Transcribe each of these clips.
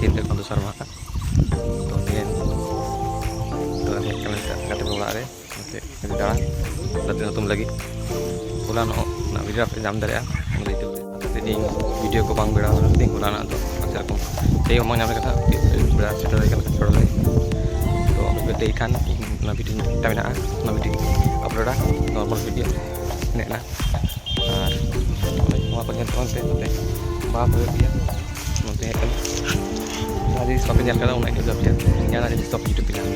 ᱛᱤᱦᱤᱧ ᱫᱚ ᱫᱚᱥᱟᱨ ᱢᱟᱦᱟ ᱛᱚ ᱱᱤᱭᱟᱹ ᱛᱚ ᱦᱮᱡ ᱠᱟᱱᱟ ᱜᱟᱛᱮ ᱠᱚ ᱚᱲᱟᱜ ᱨᱮ ᱱᱚᱛᱮ ᱫᱟᱬᱟᱱ ᱜᱟᱛᱮ ᱧᱩᱛᱩᱢ ᱞᱟᱹᱜᱤᱫ ᱦᱚᱞᱟᱱᱚᱜ ᱵᱷᱤᱰᱤᱭᱳ ᱯᱮ ᱧᱟᱢ ᱫᱟᱲᱮᱭᱟᱜᱼᱟ ᱚᱱᱟ ᱤᱭᱩᱴᱩᱵᱽ ᱨᱮ ᱚᱱᱟᱛᱮ ᱤᱧ ᱵᱷᱤᱰᱤᱭᱳ ko bang beda ᱞᱮᱫᱟᱹᱧ ᱦᱚᱞᱟᱱᱟᱜ ᱫᱚ ᱥᱮᱨᱚᱠᱚᱢ ᱴᱟᱭᱤᱢ ᱵᱟᱝ ᱧᱟᱢ ᱞᱮᱠᱷᱟᱱ ᱵᱮᱲᱟ ᱥᱮᱴᱮᱨ ᱦᱩᱭ ᱠᱟᱱᱟ ᱪᱚᱲ ᱞᱟᱹᱜᱤᱫ ᱛᱚ ᱵᱮᱴᱮ ᱠᱷᱟᱱ ᱚᱱᱟ ᱵᱷᱤᱰᱤᱭᱳ ᱢᱤᱫᱴᱟᱝ ᱢᱮᱱᱟᱜᱼᱟ ᱚᱱᱟ ᱵᱷᱤᱰᱤᱭᱳ ᱟᱯᱞᱳᱰᱟ ᱱᱚᱨᱢᱟᱞ ᱵᱷᱤᱰᱤᱭᱳ ᱤᱱᱟᱹᱜ ᱱᱟ ᱟᱨ ᱱᱚᱣᱟ ᱠᱚ ᱧᱮᱞ ᱛᱟᱵᱚᱱ ᱯᱮ ᱱᱚᱛᱮ ᱵᱟᱦᱟ ᱠᱚ ᱦᱩᱭᱩᱜ ᱜᱮᱭᱟ ᱱᱚᱛᱮ ᱦᱮᱡ ᱠᱟᱱᱟ ᱡᱟᱦᱟᱸ ᱡᱤᱱᱤᱥ ᱵᱟᱯᱮ ᱧᱮᱞ ᱠᱟᱫᱟ ᱚᱱᱟ ᱤᱧ ᱩᱫᱩᱜ ᱟᱯᱮᱭᱟ ᱡᱟᱦᱟᱱᱟᱜ ᱡᱤᱱᱤᱥ ᱵᱟᱯᱮ ᱤᱭᱩᱴᱩᱵᱽ ᱯᱮ ᱧᱟᱢ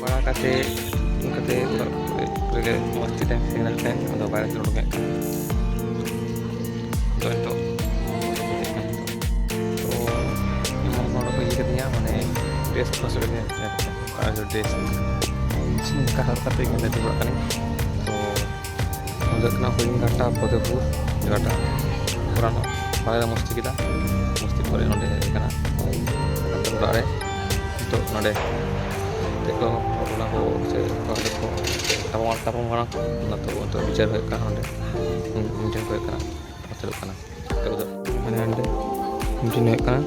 ᱵᱟᱲᱟ ᱠᱟᱛᱮ ᱢᱚᱡᱽ ᱛᱮ ᱥᱤᱜᱽᱱᱮᱞ ᱛᱮ ᱟᱫᱚ ᱵᱟᱭᱨᱮ ᱥᱮᱫ ᱩᱰᱩᱠ ᱦᱮᱡ ᱠᱟᱱᱟ ᱛᱚ ᱱᱤᱛᱚᱜ ᱛᱚ ᱮᱢᱚᱱ ᱦᱚᱲ ᱠᱚ ᱤᱭᱟᱹ ᱠᱟᱫᱤᱧᱟ ᱢᱟᱱᱮ ᱰᱨᱮᱥ ᱠᱚ ᱦᱟᱹᱥᱩ ᱠᱟᱫᱤᱧᱟ ᱟᱨ ᱰᱨᱮᱥ ᱚᱱᱠᱟ ᱦᱚᱨᱚᱜ ᱠᱟᱛᱮ ᱤᱧ ᱞᱟᱹᱴᱩ ᱵᱟᱲᱟᱜ ᱠᱟᱹᱱᱟᱹᱧ ᱛᱚ ᱚᱸᱰᱮ ᱠᱷᱚᱱᱟᱜ ᱦᱚᱨᱤᱱᱜᱷᱟᱴᱟ ᱯᱷᱚᱛᱮᱯᱩᱨ ᱡᱟᱭᱜᱟটা পুরানো ᱵᱟᱲᱟᱭ ᱢᱚস্তি ᱠᱮᱫᱟ ᱢᱚস্তি ᱯᱚᱨᱮ ᱱᱚᱰᱮ ᱦᱮᱡ ᱠᱟᱱᱟ ᱜᱟᱛᱮ ᱚᱲᱟᱜ ᱨᱮ ᱱᱤᱛᱚᱜ ᱱᱚᱰᱮ ᱛᱮᱠᱚ ᱚᱱᱟ ᱠᱚ ᱥᱮ ᱛᱟᱯᱟᱢ ᱠᱟᱱᱟ ᱠᱚ ᱚᱱᱟ ᱛᱚ ᱱᱤᱛᱚᱜ ᱵᱤᱪᱟᱹᱨ ᱦᱩᱭᱩᱜ ᱠᱟᱱᱟ ᱚᱸᱰᱮ ᱢᱤᱴᱤᱝ ᱦᱩᱭᱩᱜ ᱠᱟᱱᱟ ᱪᱟᱹᱞᱩᱜ ᱠᱟᱱᱟ ᱱᱤᱛᱚᱜ ᱫᱚ ᱦᱟᱸᱰᱮ ᱱᱟᱰᱮ ᱢᱤᱴᱤᱝ ᱦᱩᱭᱩᱜ ᱠᱟᱱᱟ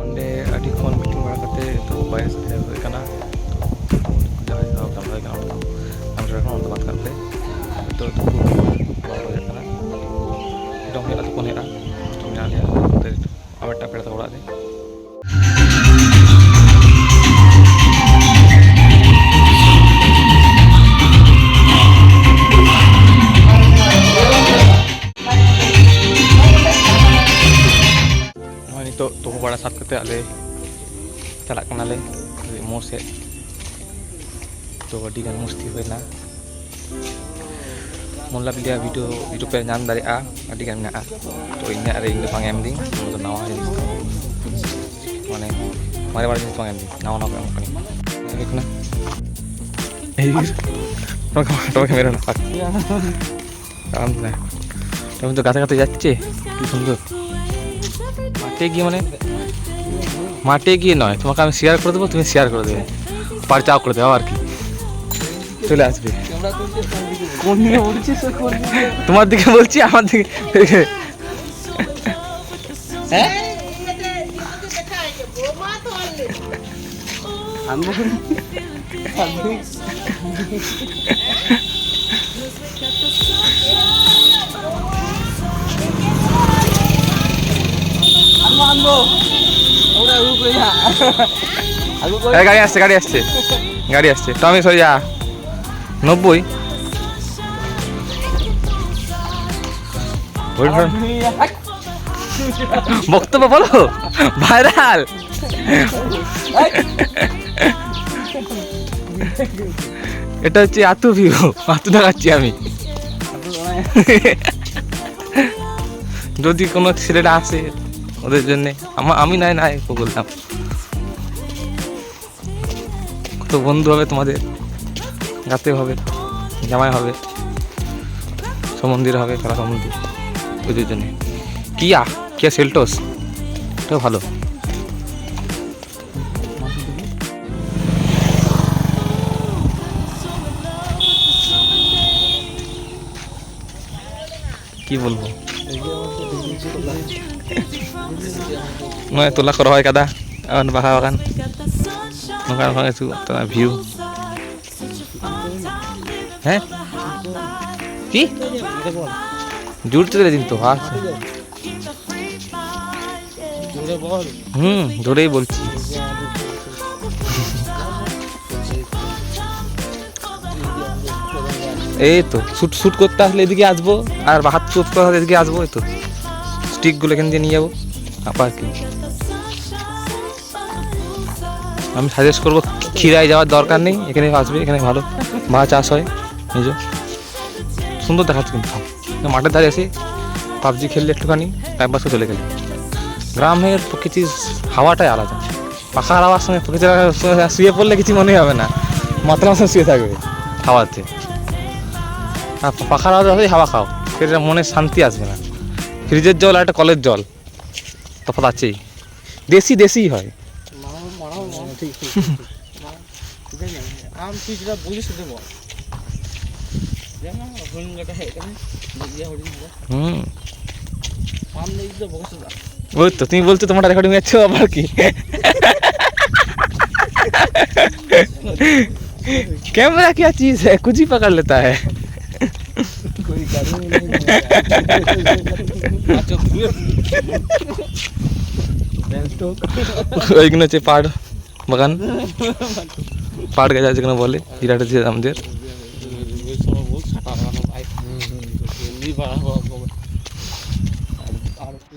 ᱚᱸᱰᱮ ᱟᱹᱰᱤ ᱠᱷᱚᱱ ᱢᱤᱴᱤᱝ ᱵᱟᱲᱟ ᱠᱟᱛᱮ ᱱᱤᱛᱚᱜ ᱵᱟᱭᱨᱮ ᱥᱮᱴᱮᱨ ᱦᱩᱭ ᱠᱟᱱᱟ ᱡᱟᱦᱟᱸᱭ ᱥᱟᱶ ᱜᱟᱞᱢᱟᱨᱟᱣ ᱠᱟᱱᱟ ᱚᱸᱰᱮ ᱠᱷᱚᱱ ᱚᱸᱰᱮ ᱵᱟᱫ ᱠᱟᱛᱮ ᱱᱤᱛᱚᱜ ᱛᱩᱯᱩ ᱦᱩᱭᱩᱜ ᱠᱟᱱᱟ ᱡᱚᱢ ᱦᱩᱭᱩᱜᱼᱟ ᱛᱩᱯᱩᱱ ᱦᱩᱭᱩᱜᱼᱟ ᱦᱳᱥᱴᱮᱞ ᱢᱮᱱᱟᱜ ᱞᱮᱭᱟ ᱟᱵᱟᱨ ᱢᱤᱫᱴᱟᱝ ᱯᱮᱲᱟ ᱛᱟᱠᱚ ᱚᱲᱟᱜ ᱨᱮ nito tuku pada saat kete ale calak kenale mau se to adi gan musti hoina mola dia video pe nyam dari a adi gan na to inya re ing pang ending to nawa jenis mane mare mare jenis pang ending nawa nawa pang kani ini kena to kamera na pak am na তুমি তো গাছে গাছে যাচ্ছে কি সুন্দর মাঠে গিয়ে মানে মাঠে গিয়ে নয় তোমাকে আমি শেয়ার করে দেবো তুমি শেয়ার করে দেবে পারচাও করে দেবো আর কি চলে আসবে তোমার দিকে বলছি আমার দিকে গাড়ি আসছে গাড়ি আসছে তো আমি সরি যা 90 বক্তব্য বলো ভাইরাল এটা হচ্ছে আতু ভিউ আতু দেখাচ্ছি আমি যদি কোনো ছেলেটা আসে ওদের জন্য আমি নাই বললাম কত বন্ধু হবে তোমাদের গাতে হবে জামাই হবে সমন্দির হবে খেলা সমন্দির ওদের জন্য কিয়া সেলটোস এটাও ভালো কি বলবো নয় তোলা করা হয় কাদা এখন বাঘা বাগান নৌকা নৌকা কিছু তোমার ভিউ হ্যাঁ কি জুড়তে দিলে দিন তো জোরেই বলছি এই তো শুট করতে আসলে এদিকে আসবো আর হাত শুট করতে আসলে এদিকে আসবো এই তো স্টিকগুলো এখান দিয়ে নিয়ে যাবো আবার কি আমি সাজেস্ট করবো খিরায় যাওয়ার দরকার নেই এখানে আসবে এখানে ভালো মাছ চাষ হয় নিজ সুন্দর দেখাচ্ছে কিন্তু মাঠের ধারে এসে পাবজি খেললে একটুখানি টাইম পাস করে চলে গেলে গ্রামের প্রকৃতির হাওয়াটাই আলাদা পাখা হাওয়ার সঙ্গে প্রকৃতির শুয়ে পড়লে কিছু মনে হবে না মাথার মাথায় শুয়ে থাকবে হাওয়াতে আর পাখার হাওয়া হাওয়া খাও সেটা মনে শান্তি আসবে না ফ্রিজের জল আর একটা কলের জল তফাৎ আছেই দেশি হয় ওই তো তুমি বলছো তোমার রেকর্ডিং আছে আবার কি कैमरा क्या चीज है कुछ ही पकड़ लेता है ওইগুলো হচ্ছে পাহাড় বাগান পাহাড় গাছ যেখানে বলে বিরাট যে আমাদের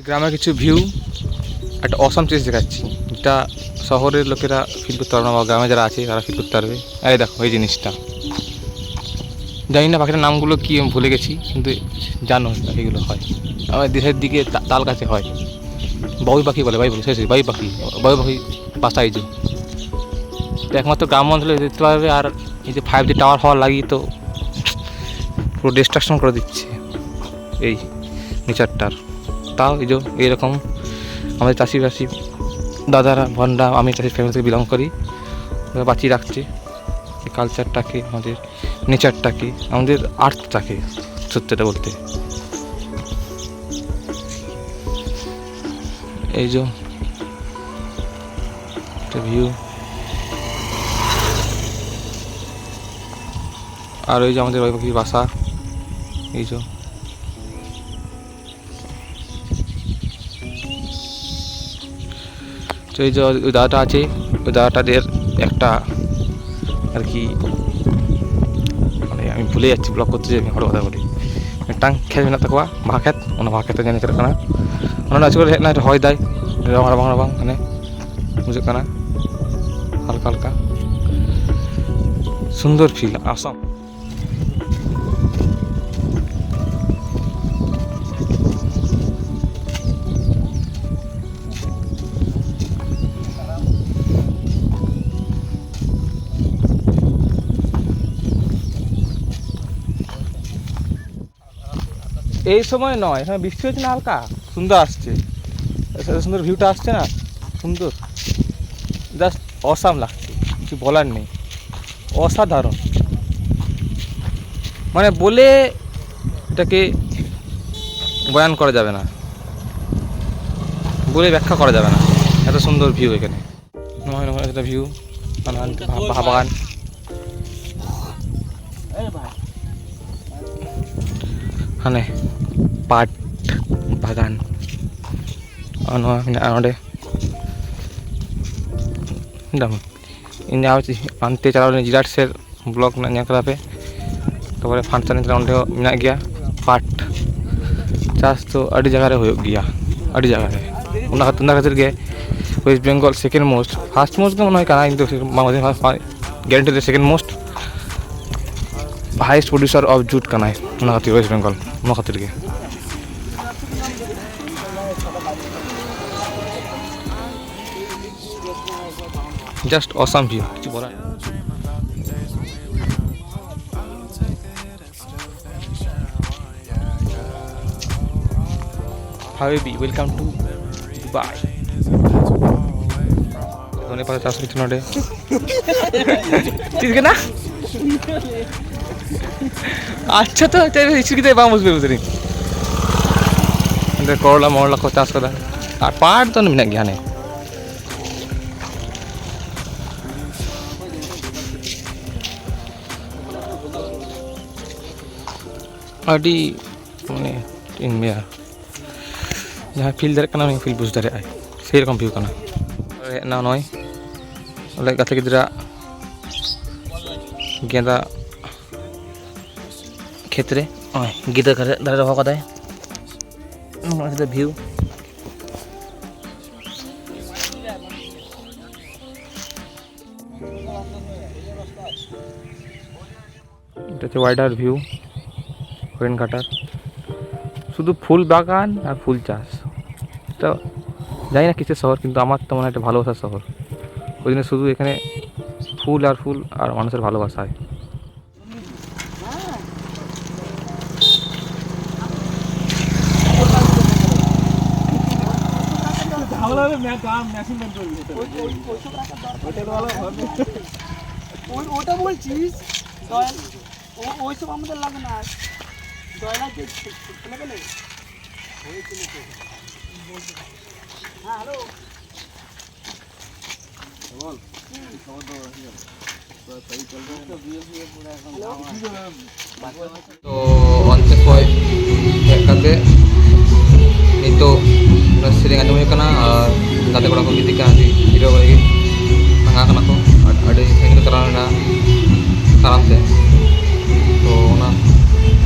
গ্রামের কিছু ভিউ একটা অসম চেঞ্জ দেখাচ্ছি এটা শহরের লোকেরা ফিল করতে পারবে না বা গ্রামে যারা আছে তারা ফিল করতে পারবে এই দেখো এই জিনিসটা জানি না পাখিটার নামগুলো কি আমি ভুলে গেছি কিন্তু জানো এগুলো হয় আমার দেশের দিকে তাল গাছে হয় বাবুই পাখি বলে বাবুই পাখি বাসা এই যে একমাত্র গ্রাম অঞ্চলে দেখতে পারবে আর এই যে 5G টাওয়ার হওয়ার লাগিয়ে তো পুরো ডিস্ট্রাকশন করে দিচ্ছে এই নেচারটার তাও এই যে এইরকম আমাদের চাষিবাসী দাদারা ভন্ডা আমি চাষি ফ্যামিলি থেকে বিলং করি বাঁচিয়ে রাখছে এই কালচারটাকে আমাদের নেচারটাকে আমাদের আর্টটাকে সত্যিটা বলতে এই যে একটা ভিউ আর ওই যে আমাদের বাবুই পাখির বাসা এই যে তো এই যে ওই দাদাটা আছে ওই দাদাটাদের একটা আর কি মানে আমি ভুলে যাচ্ছি ব্লগ করতে যাই আমি হঠাৎ কথা বলি টাং খেত মেনা তাকুয়া ভাগ খেত ওনা ভাগ খেতে জানি ᱪᱟᱞᱟᱜ ᱠᱟᱱᱟ ᱚᱱᱟ ᱟᱪᱩᱨ ᱦᱮᱡ ᱱᱟ ᱦᱚᱭ ᱫᱟᱭ ᱨᱟᱵᱟᱝ ᱨᱟᱵᱟᱝ ᱢᱟᱱᱮ বুঝুᱜ ᱠᱟᱱᱟ হালকা হালকা সুন্দর ফিল আসাম এই সময় নয় এখানে বৃষ্টি হচ্ছে না হালকা সুন্দর আসছে সুন্দর ভিউটা আসছে না সুন্দর জাস্ট অসাম লাগছে কিছু বলার নেই অসাধারণ মানে বলে এটাকে বয়ান করা যাবে না বলে ব্যাখ্যা করা যাবে না এত সুন্দর ভিউ এখানে নয় নয় একটা ভিউ বাগান ᱦᱟᱱᱮ ᱯᱟᱴ ᱵᱟᱜᱟᱱ ᱱᱚᱣᱟ ᱢᱮᱱᱟᱜᱼᱟ ᱱᱚᱰᱮ ᱤᱧ ᱦᱟᱱᱛᱮ ᱪᱟᱞᱟᱣ ᱞᱮᱱᱟ ᱡᱤᱨᱟᱴ ᱥᱮᱫ ᱵᱞᱚᱜ ᱢᱮᱱᱟᱜ ᱧᱮᱞ ᱠᱟᱫᱟ ᱯᱮ ᱛᱟᱨᱯᱚᱨᱮ ᱯᱷᱟᱱᱥᱚᱱ ᱪᱟᱞᱟᱣ ᱚᱸᱰᱮ ᱦᱚᱸ ᱢᱮᱱᱟᱜ ᱜᱮᱭᱟ ᱯᱟᱴ চাষ তো আᱹᱰᱤ জায়গা রে ᱦᱩᱭᱩᱜ ᱜᱮᱭᱟ ᱟᱹᱰᱤ ᱡᱟᱭᱜᱟ ᱨᱮ ᱚᱱᱟ ᱠᱷᱟᱹᱛᱤᱨ ᱜᱮ West Bengal second most first most ᱜᱮ মনে হয় কানা কিন্তু গ্যারান্টি ᱫᱚ second most highest producer of jute কানায় ওনা খাতির ওয়েস্ট বেঙ্গল ওনা খাতির গে জাস্ট অসাম ভিউ কিছু বলার হাবিবি ওয়েলকাম টু দুবাই ধনে পাতা চাষ হচ্ছে নডে ঠিক না अच्छा तो इसकी तो बाम उसमें उतरी इधर कोरला मोरला को चाष करा और पहाड़ तो नहीं मिलेगा ने अड़ी माने इन में जहाँ फील दर करना नहीं फील बुझ दर आए सही रकम व्यू करना ना नॉय वाले गाते किधरा गेंदा ক্ষেত্রে গীতা ধারে হওয়া কথায় ভিউ এটা হচ্ছে ওয়াইডার ভিউ হরিণ ঘাটার শুধু ফুল বাগান আর ফুল চাষ এটা জানি না কিসের শহর কিন্তু আমার তো মনে হয় একটা ভালোবাসার শহর ওই জন্য শুধু এখানে ফুল আর মানুষের ভালোবাসায় ওটা বলছিস ওইসব আমাদের লাগে না, দয়লা যে ছেলে পেলে হ্যাঁ হ্যালো तो onte koi hek kate nito na sering anjum huyuk kana ar gate kora ko gidi ka di video ko lagi nanga kana ko ade sengin taran na taram te to ona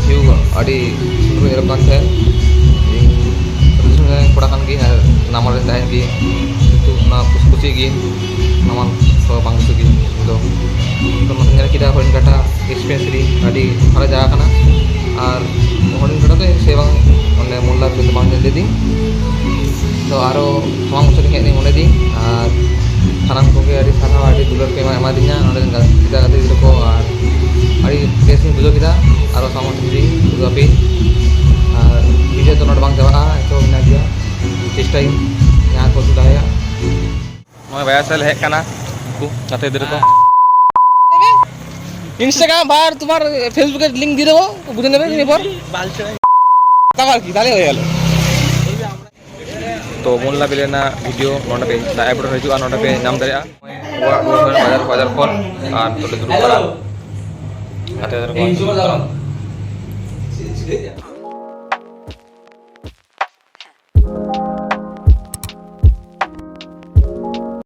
view adi sundur erokan te terus kora kan gi namar dahin gi itu na kusi gi naman ko bangsu gi to तो मतलब kita horin kata especially adi hara jaga kana ar horin kata to sebang onne mulla begitu bang jadi ding to aro samang usur kayak ni mulai ding ar saran ko ke adi sana adi dulur ke emadinya node kita kata itu ko ar adi casing dulu kita aro samang sendiri dulu api ar video to node bang jawa itu ini aja cestai yang ko sudah ya mau bayar sel hek kana ku kate dir ko Instagram বার তোমার ফেসবুকের link দিয়ে দেবো বুঝে নেবে এরপর তারপর কি তাহলে হয়ে গেল তো মোল্লা বিলেনা ভিডিও নটা পে আপলোড হয়ে যাওয়া নটা পে নাম দাঁড়িয়ে বাজার বাজার ফল আর তোলে দুটো করা 8000